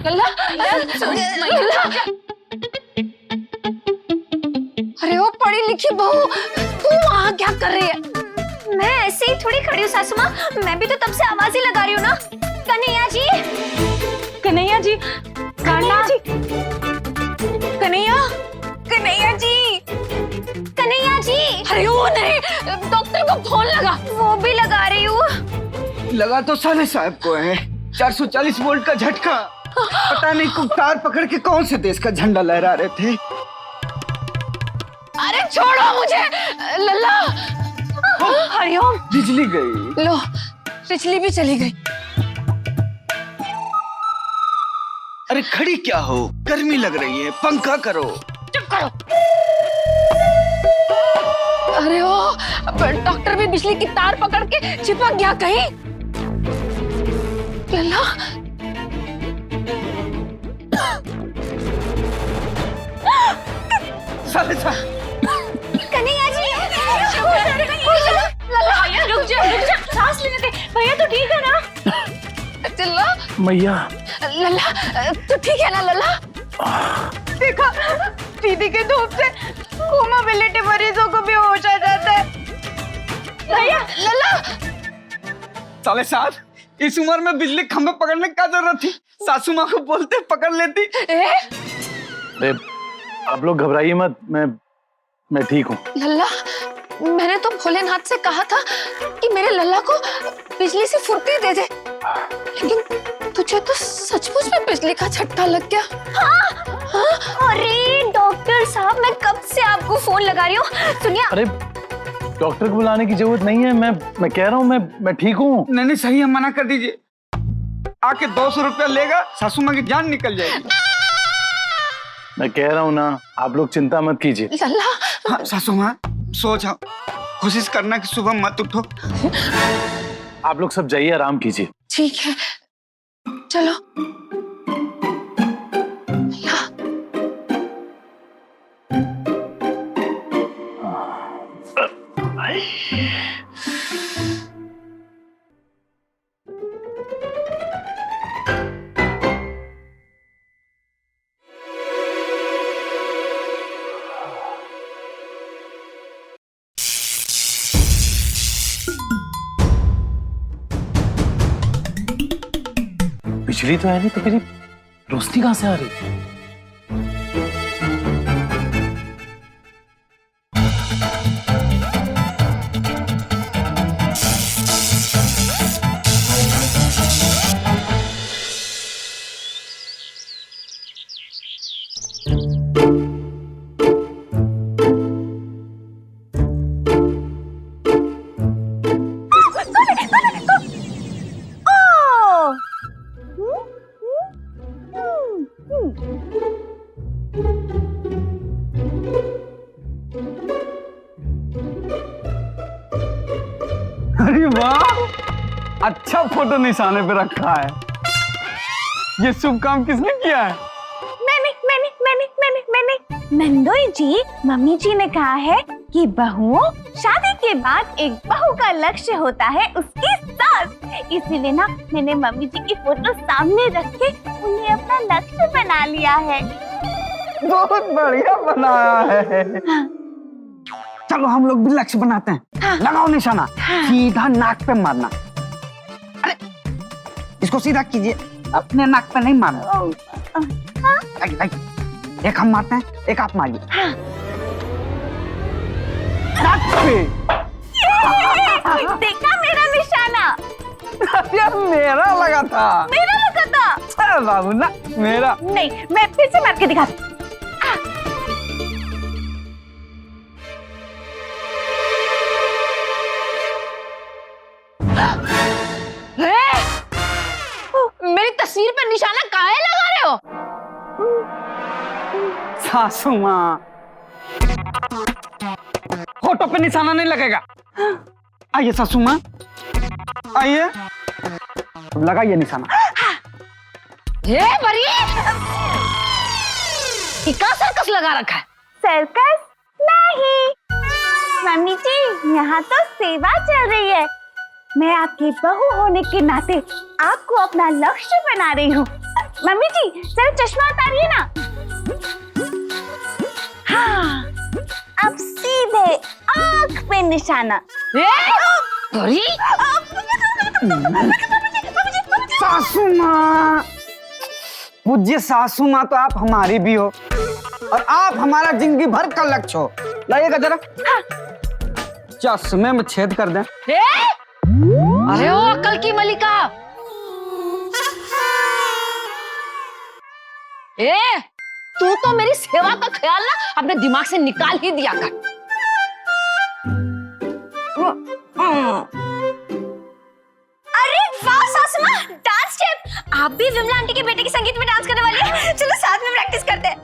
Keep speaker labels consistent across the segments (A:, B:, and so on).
A: लल्ला, लल्ला। अरे वो पढ़ी लिखी बहू, तू वहाँ क्या कर रही है?
B: मैं ऐसे ही थोड़ी खड़ी हूँ सासू माँ, मैं भी तो तब से आवाज ही लगा रही हूँ ना। कन्हैया जी,
A: कन्हैया जी, कन्हैया जी, कन्हैया, कन्हैया जी,
B: कन्हैया जी।
A: अरे वो नहीं, डॉक्टर को फोन लगा।
B: वो भी लगा रही हूँ।
C: लगा तो साले साहब को है। 440 वोल्ट का झटका। पता नहीं कुफ्तार पकड़ के कौन से देश का झंडा लहरा रहे थे।
A: अरे छोड़ो मुझे, लल्ला। हरिओम।
C: बिजली गई।
A: लो, बिजली भी चली गई।
C: अरे खड़ी क्या हो, गर्मी लग रही है, पंखा करो।
A: चुप करो। अरे ओ, डॉक्टर भी बिजली की तार पकड़ के चिपक गया कहीं। लल्ला,
C: साले साहब।
B: कन्हैया जी,
A: लल्ला, रुक जा, सांस लेने दे। भैया तो ठीक है ना? चिल्ला।
D: मैया।
A: लल्ला, तू ठीक है ना लल्ला? देखा, दीदी के धूप से कोमाबिलिटी मरीजों को भी होश आ जाता है। भैया, लल्ला।
C: साले साहब, इस उम्र में बिजली खंभे पकड़ने का जरूरत थी? सासू माँ को बोलते पकड़ लेती।
D: अरे आप लोग घबराइए मत, मैं ठीक हूँ।
A: लल्ला, मैंने तो भोलेनाथ से कहा था कि मेरे लल्ला को बिजली से फुर्ती दे दे, लेकिन तुझे तो सचमुच में बिजली का झटका लग गया।
B: हाँ? अरे डॉक्टर साहब, मैं कब से आपको फोन लगा रही हूँ। सुनिए।
D: अरे डॉक्टर को बुलाने की जरूरत नहीं है, मैं कह रहा हूँ मैं ठीक हूँ।
C: नहीं सही है, मना कर दीजिए। आके 200 रुपया लेगा, सासू माँ की जान निकल जाएगी।
D: मैं कह रहा हूँ ना, आप लोग चिंता मत कीजिए।
A: लल्ला।
C: हाँ, सासू माँ सो जाओ, कोशिश करना कि सुबह मत उठो।
D: आप लोग सब जाइए, आराम कीजिए।
A: ठीक है, चलो।
D: बिजली तो है नहीं, तो फिर रोशनी कहाँ से आ रही?
C: अरे वाह, अच्छा फोटो निशाने पे रखा है। ये शुभ काम किसने किया है?
B: मैंने नंदोई जी, मम्मी जी ने कहा है कि बहुओं, शादी के बाद एक बहू का लक्ष्य होता है उसकी सास। इसीलिए ना मैंने मम्मी जी की फोटो सामने रख के उन्हें अपना लक्ष्य बना लिया है।
C: बहुत बढ़िया बनाया है। चलो हम लोग भी लक्ष्य बनाते हैं। लगाओ निशाना, सीधा नाक पे मारना। अरे इसको सीधा कीजिए, अपने नाक पे नहीं मारना। एक हम मारते हैं, एक आप मारिए। नाक पे।
B: देखा मेरा निशाना?
C: यार मेरा लगा था।
B: मेरा लगा था।
C: बाबू ना मेरा
B: नहीं, मैं फिर से मार के दिखाती।
A: मेरी तस्वीर पर निशाना काहे लगा रहे हो?
C: सासू माँ, फोटो पे निशाना नहीं लगेगा। आइए सासू माँ, आइए, लगाइए निशाना।
A: ये बड़ी क्या सर्कस लगा रखा है?
B: सर्कस नहीं मम्मी जी, यहाँ तो सेवा चल रही है। मैं आपकी बहू होने के नाते आपको अपना लक्ष्य बना रही हूँ। मम्मी जी जरा चश्मा उतारिए ना। हाँ, अब सीधे आँख पे निशाना।
A: सॉरी
C: सासू माँ, पूज्य सासू माँ तो आप हमारी भी हो और आप हमारा जिंदगी भर का लक्ष्य हो। लाइएगा जरा। चश्मे में छेद कर दें।
A: अरे ओ अक्ल की मलिका, तू तो मेरी सेवा का ख्याल ना अपने दिमाग से निकाल ही दिया कर।
B: अरे वाह सासू माँ, डांस स्टेप। आप भी विमला आंटी के बेटे के संगीत में डांस करने वाली हैं। चलो साथ में प्रैक्टिस करते हैं।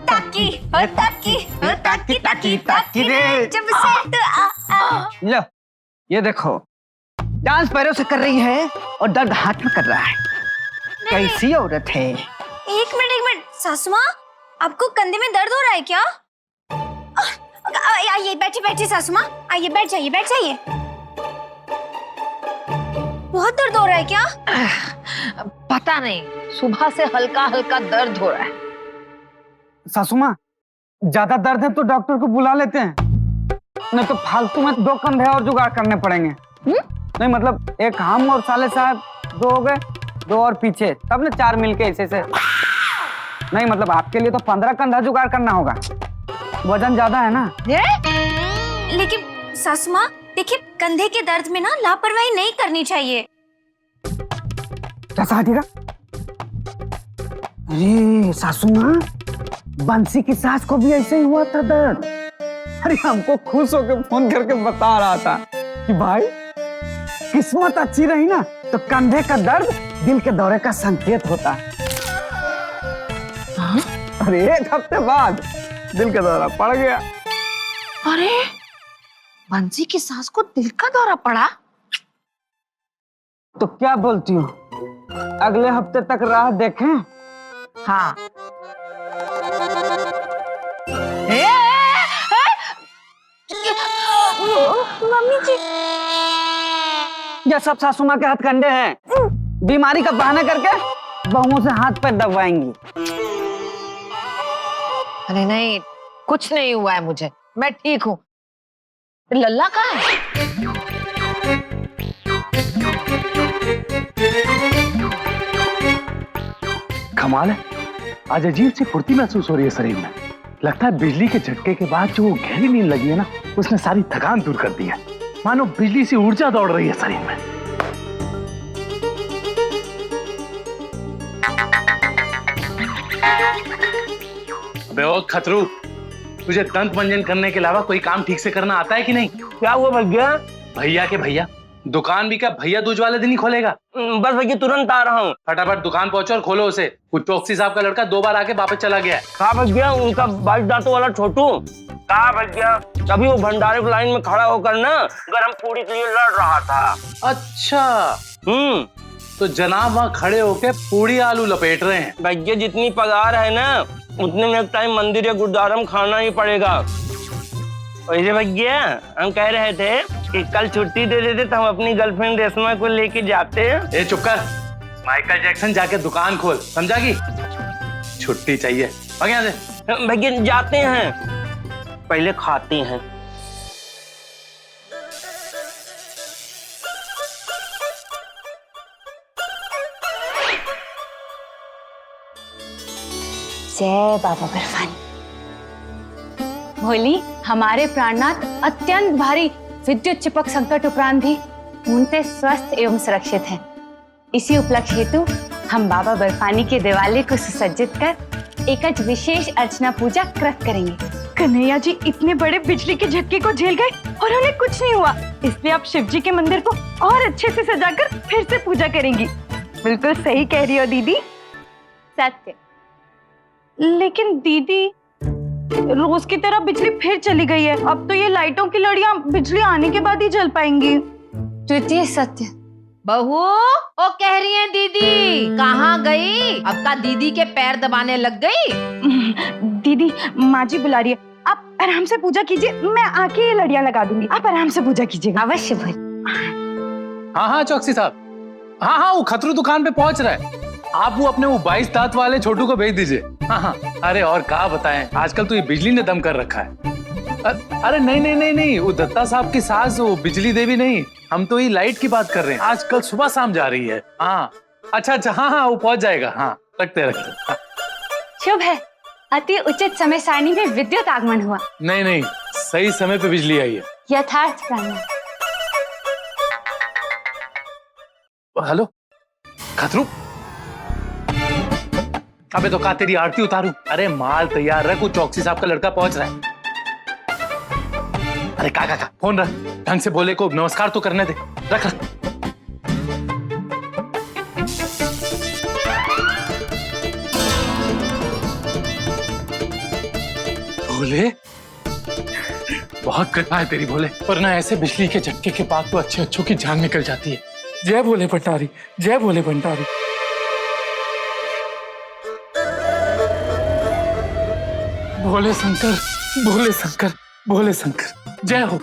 B: ताकी ताकी ताकी ताकी ताकी रे, जब से तू आ।
C: लो ये देखो, डांस पैरों से कर रही है और दर्द हाथ में कर रहा है। कैसी औरत है।
B: एक मिनट सासू माँ, आपको कंधे में दर्द हो रहा है क्या? आइए बैठिए सासू माँ, आइए बैठ जाइए। बहुत दर्द हो रहा है क्या?
A: पता नहीं, सुबह से हल्का हल्का दर्द हो रहा है।
C: सासू माँ, ज्यादा दर्द है तो डॉक्टर को बुला लेते हैं, नहीं तो फालतू में 2 कंधे और जुगाड़ करने पड़ेंगे। नहीं मतलब एक हम और साले साहब 2 हो गए, 2 और पीछे, तब ना 4 मिलके ऐसे से। नहीं मतलब आपके लिए तो 15 कंधा जुगाड़ करना होगा, वजन ज्यादा है ना।
B: लेकिन सासू माँ देखिए, कंधे के दर्द में ना लापरवाही नहीं करनी चाहिए।
C: कैसा हटेगा? अरे सासू माँ, बंसी की सास को भी ऐसे ही हुआ था दर्द। अरे हमको खुश होकर फोन करके बता रहा था कि भाई किस्मत अच्छी रही ना तो कंधे का दर्द दिल के दौरे का संकेत होता है। अरे 1 हफ्ते बाद दिल का दौरा पड़ गया।
A: अरे बंसी की सास को दिल का दौरा पड़ा?
C: तो क्या बोलती हो, अगले हफ्ते तक राह देखें?
A: हाँ।
B: मम्मी जी,
C: ये सब सासू माँ के हथकंडे हैं, बीमारी का बहाना करके बहुओं से हाथ पैर दबाएंगी।
A: अरे नहीं, कुछ नहीं हुआ है मुझे, मैं ठीक हूँ। लल्ला कहाँ है?
D: कमाल है, आज अजीब सी फुर्ती महसूस हो रही है शरीर में। लगता है बिजली के झटके के बाद जो गहरी नींद लगी है ना, उसने सारी थकान दूर कर दी है। मानो बिजली सी ऊर्जा दौड़ रही है शरीर में। अबे ओ खतरू, तुझे दंत मंजन करने के अलावा कोई काम ठीक से करना आता है कि नहीं?
E: क्या हुआ भैया?
D: भैया के भैया, दुकान भी क्या भैया दूज वाले दिन ही खोलेगा?
E: बस भैया तुरंत आ रहा हूँ।
D: फटाफट दुकान पहुंचो और खोलो उसे। कुछ चौकसी साहब का लड़का 2 बार आके वापस चला गया है।
E: कहा भैया उनका 22 दांतों वाला छोटू? कहा भैया तभी वो भंडारे लाइन में खड़ा होकर ना गरम पूरी के लिए लड़ रहा था।
D: अच्छा, तो जनाब वहाँ खड़े होके पूरी आलू लपेट रहे हैं।
E: भैया जितनी पगार है ना उतने में एक टाइम मंदिर या गुरुद्वारा में खाना ही पड़ेगा। वैसे भैया हम कह रहे थे कि कल छुट्टी दे देते तो हम अपनी गर्लफ्रेंड रेशमा को लेके जाते।
D: ए चुप कर, माइकल जैक्सन जाके दुकान खोल, समझा की? छुट्टी चाहिए, भाग यहाँ से।
E: भैया जाते हैं, पहले खाते हैं।
B: जय बाबा बर्फानी। भोली, हमारे प्राणनाथ अत्यंत भारी विद्युत चिपक संकट उपरांत भी पूर्णतः स्वस्थ एवं सुरक्षित हैं। इसी उपलक्ष्य हेतु हम बाबा बर्फानी के दिवाले को सुसज्जित कर एक विशेष अर्चना पूजा कृत करेंगे।
F: कन्हैया जी इतने बड़े बिजली के झटके को झेल गए और उन्हें कुछ नहीं हुआ, इसलिए आप शिव जी के मंदिर को और अच्छे से सजाकर फिर से पूजा करेंगी। बिल्कुल सही कह रही हो दीदी।
B: सत्य।
F: लेकिन दीदी, रोज की तरह बिजली फिर चली गई है। अब तो ये लाइटों की लड़ियां बिजली आने के बाद ही जल पाएंगी।
B: तृतीय सत्य।
A: बहू, ओ कह रही है दीदी कहाँ गई? अब का दीदी के पैर दबाने लग गई?
F: दीदी, माँ जी बुला रही है, आप आराम से पूजा कीजिए, मैं आके ये लड़ियां लगा दूंगी, आप आराम से पूजा कीजिएगा।
B: अवश्य भोली।
D: हाँ हाँ चौकसी साहब, हाँ हाँ वो खतरू दुकान पे पहुंच रहा है। आप वो अपने वो 22 दांत वाले छोटू को भेज दीजिए। हाँ हाँ, अरे और क्या बताएं, आजकल तो ये बिजली ने दम कर रखा है। अरे नहीं नहीं नहीं नहीं, वो दत्ता साहब की सास वो बिजली देवी नहीं, हम तो ये लाइट की बात कर रहे हैं। आजकल सुबह शाम जा रही है। हाँ अच्छा अच्छा, हाँ हाँ वो पहुंच जाएगा। हाँ रखते रखते।
A: शुभ है, अति उचित समय सारणी में विद्युत आगमन हुआ।
D: नहीं नहीं, सही समय पे बिजली आई है।
A: यथार्थ प्रमाण।
D: हेलो खतरू, अबे तो का तेरी आरती उतारूं? अरे माल तैयार रख, वो चौकसी साहब का लड़का पहुंच रहा है। अरे का फोन रख, ढंग से बोले को नमस्कार तो करने दे। रख रख। भोले, बहुत कृपा है तेरी भोले, वरना ऐसे बिजली के झटके के बाद तो अच्छे अच्छों की जान निकल जाती है। जय भोले भंडारी, जय भोले भंडारी। भोले शंकर, भोले शंकर, भोले शंकर, जय हो।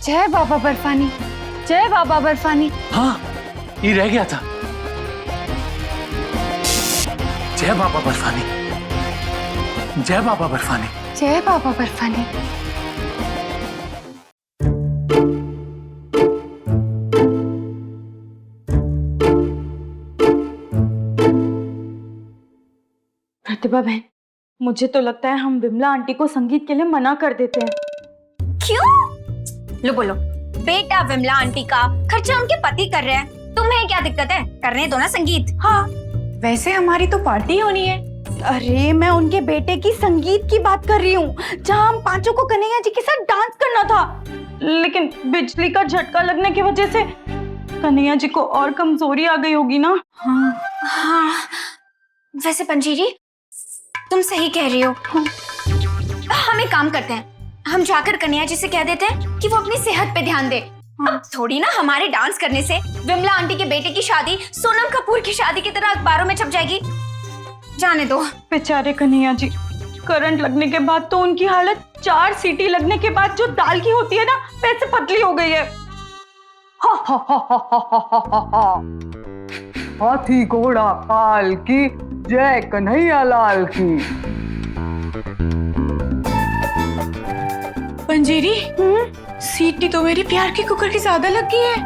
A: जय बाबा बर्फानी, जय बाबा बर्फानी।
D: हाँ ये रह गया था। जय बाबा बर्फानी, जय बाबा बर्फानी,
A: जय बाबा बर्फानी।
F: प्रतिभा बहन, मुझे तो लगता है हम विमला आंटी को संगीत के लिए मना कर देते हैं।
B: क्यों? लो बोलो। बेटा विमला आंटी का खर्चा उनके पति कर रहे हैं, तुम्हें क्या दिक्कत है? करने दो ना संगीत।
F: हाँ, वैसे हमारी तो पार्टी होनी है। अरे मैं उनके बेटे की संगीत की बात कर रही हूँ, जहाँ हम पांचों को कन्हैया जी के साथ डांस करना था, लेकिन बिजली का झटका लगने की वजह से कन्हैया जी को और कमजोरी आ गई होगी ना।
B: हाँ, वैसे पंजीरी तुम सही कह रही हो। हम एक काम करते हैं, हम जाकर कन्हैया जी से कह देते हैं कि वो अपनी सेहत पे ध्यान दे। अब थोड़ी ना हमारे डांस करने से विमला आंटी के बेटे की शादी सोनम कपूर की शादी की तरह अखबारों में छप जाएगी। जाने दो।
F: बेचारे कन्हैया जी, करंट लगने के बाद तो उनकी हालत 4 सीटी लगने के बाद जो दाल की होती है ना, वैसे पतली हो गई है।
C: हाथी घोड़ा काल की, जय कन्हैया लाल की।
F: पंजीरी, सीटी तो मेरी प्यार के कुकर की ज्यादा लग गई है।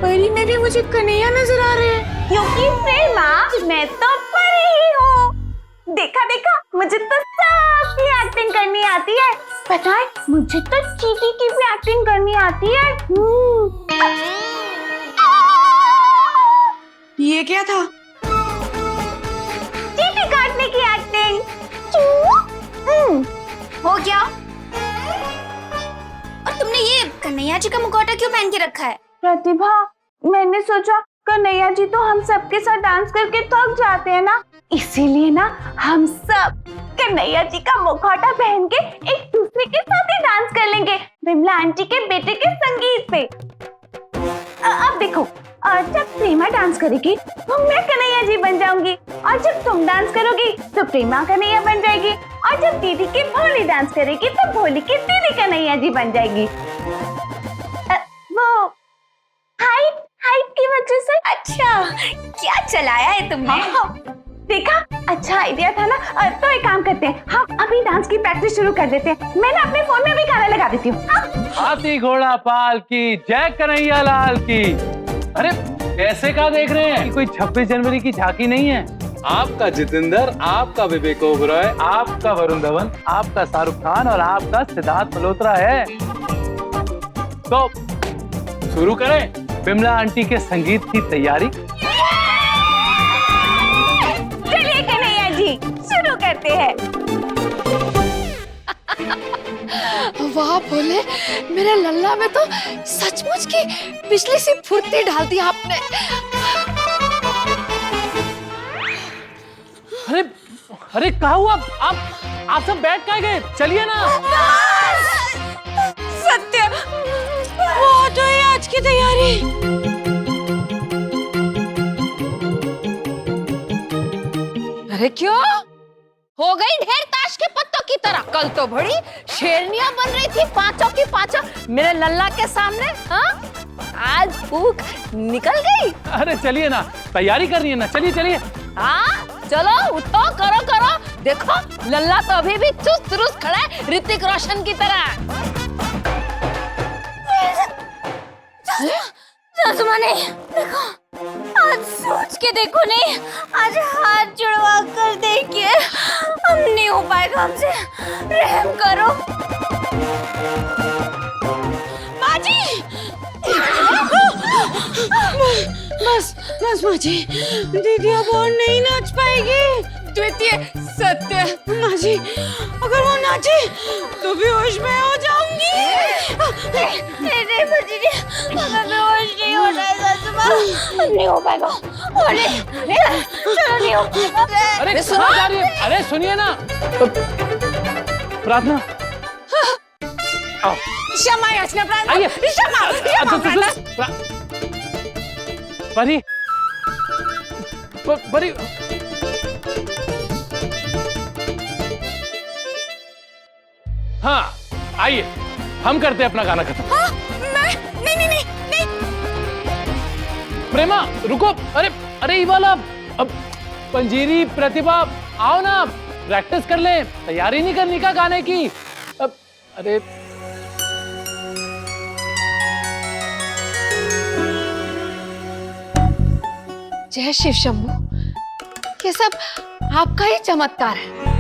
F: परी में भी मुझे कन्हैया नजर आ रहे हैं।
B: क्योंकि प्रेमा मैं तो परी ही हूँ। देखा देखा, मुझे तो सबकी एक्टिंग करनी आती है। पता है, मुझे तो चीटी की भी एक्टिंग करनी आती है।
F: ये क्या था?
B: चीटी काटने की एक्टिंग। हो गया। और तुमने ये कन्हैया जी का मुखौटा क्यों पहन के रखा है?
G: प्रतिभा, मैंने सोचा कन्हैया जी तो हम सबके साथ डांस करके थक जाते हैं ना, इसीलिए ना हम सब कन्हैया जी का मुखौटा पहन के एक दूसरे के साथ ही डांस कर लेंगे विमला आंटी के बेटे के संगीत पे। अब देखो, जब प्रेमा डांस करेगी तो मैं कन्हैया जी बन जाऊंगी, और जब तुम डांस करोगी तो प्रेमा कन्हैया बन जाएगी, और जब दीदी की भोली डांस करेगी तो भोली की दीदी कन्हैया जी बन जाएगी। वो हाइट की वजह से।
B: अच्छा, क्या चलाया है तुमने?
G: देखा, अच्छा आइडिया था ना। तो एक काम करते हैं, हम अभी डांस की प्रैक्टिस शुरू कर देते हैं। मैं ना अपने फोन में भी गाना लगा देती हूँ।
D: हाथी घोड़ा पाल की, जय कन्हैया लाल की। अरे कैसे का देख रहे हैं? कोई 26 जनवरी की झांकी नहीं है। आपका जितेंद्र, आपका विवेक ओबरॉय, आपका वरुण धवन, आपका शाहरुख खान और आपका सिद्धार्थ मल्होत्रा है। तो शुरू करें विमला आंटी के संगीत की तैयारी।
G: चलिए कन्हैया जी, शुरू करते हैं।
A: वाह भोले, मेरे लल्ला में तो सचमुच की बिजली सी फुर्ती डाल दी आपने।
D: अरे अरे क्या हुआ? आप सब बैठ कर गए? चलिए ना।
F: सत्य, वो तो है आज की तैयारी।
A: अरे क्यों? हो गई ढेर ताश के पत्तों की तरह कल तो बड़ी शेरनियां बन रही थी पांचों की पांचों मेरे लल्ला के सामने। हाँ आज भूख निकल गई।
D: अरे चलिए ना, तैयारी करनी है ना, चलिए चलिए।
A: हाँ चलो उठो, करो करो। देखो लल्ला तो अभी भी चुस्त दुरुस्त खड़ा है ऋतिक रोशन की तरह।
B: ने देखो, आज सोच के देखो नहीं, आज हाथ जुड़वा कर देखिए, हम नहीं हो पाएगा हमसे, रहम करो। माँ जी
F: बस बस माँ जी, दीदी अब और नहीं नाच पाएगी। द्वितीय सत्य माँ जी, अगर वो नाची तो बेहोश मैं हो जाऊंगी।
B: नहीं बाजी जी, हमें बेहोश नहीं होना है सच में, नहीं हो पाएगा। चलो नहीं हो पाएगा।
D: अरे कहाँ जा रही है? अरे सुनिए ना, प्रार्थना आओ।
F: क्षमा याचना प्रार्थना,
D: आइए।
F: क्षमा प्रार्थना।
D: परी परी हाँ आइए, हम करते हैं अपना गाना खत्म।
F: हाँ, नहीं।
D: प्रेमा रुको, अरे अरे ये वाला अब पंजीरी प्रतिभा आओ ना, प्रैक्टिस कर ले, तैयारी नहीं करनी का गाने की। अब अरे
A: जय शिव शंभू, ये सब आपका ही चमत्कार है।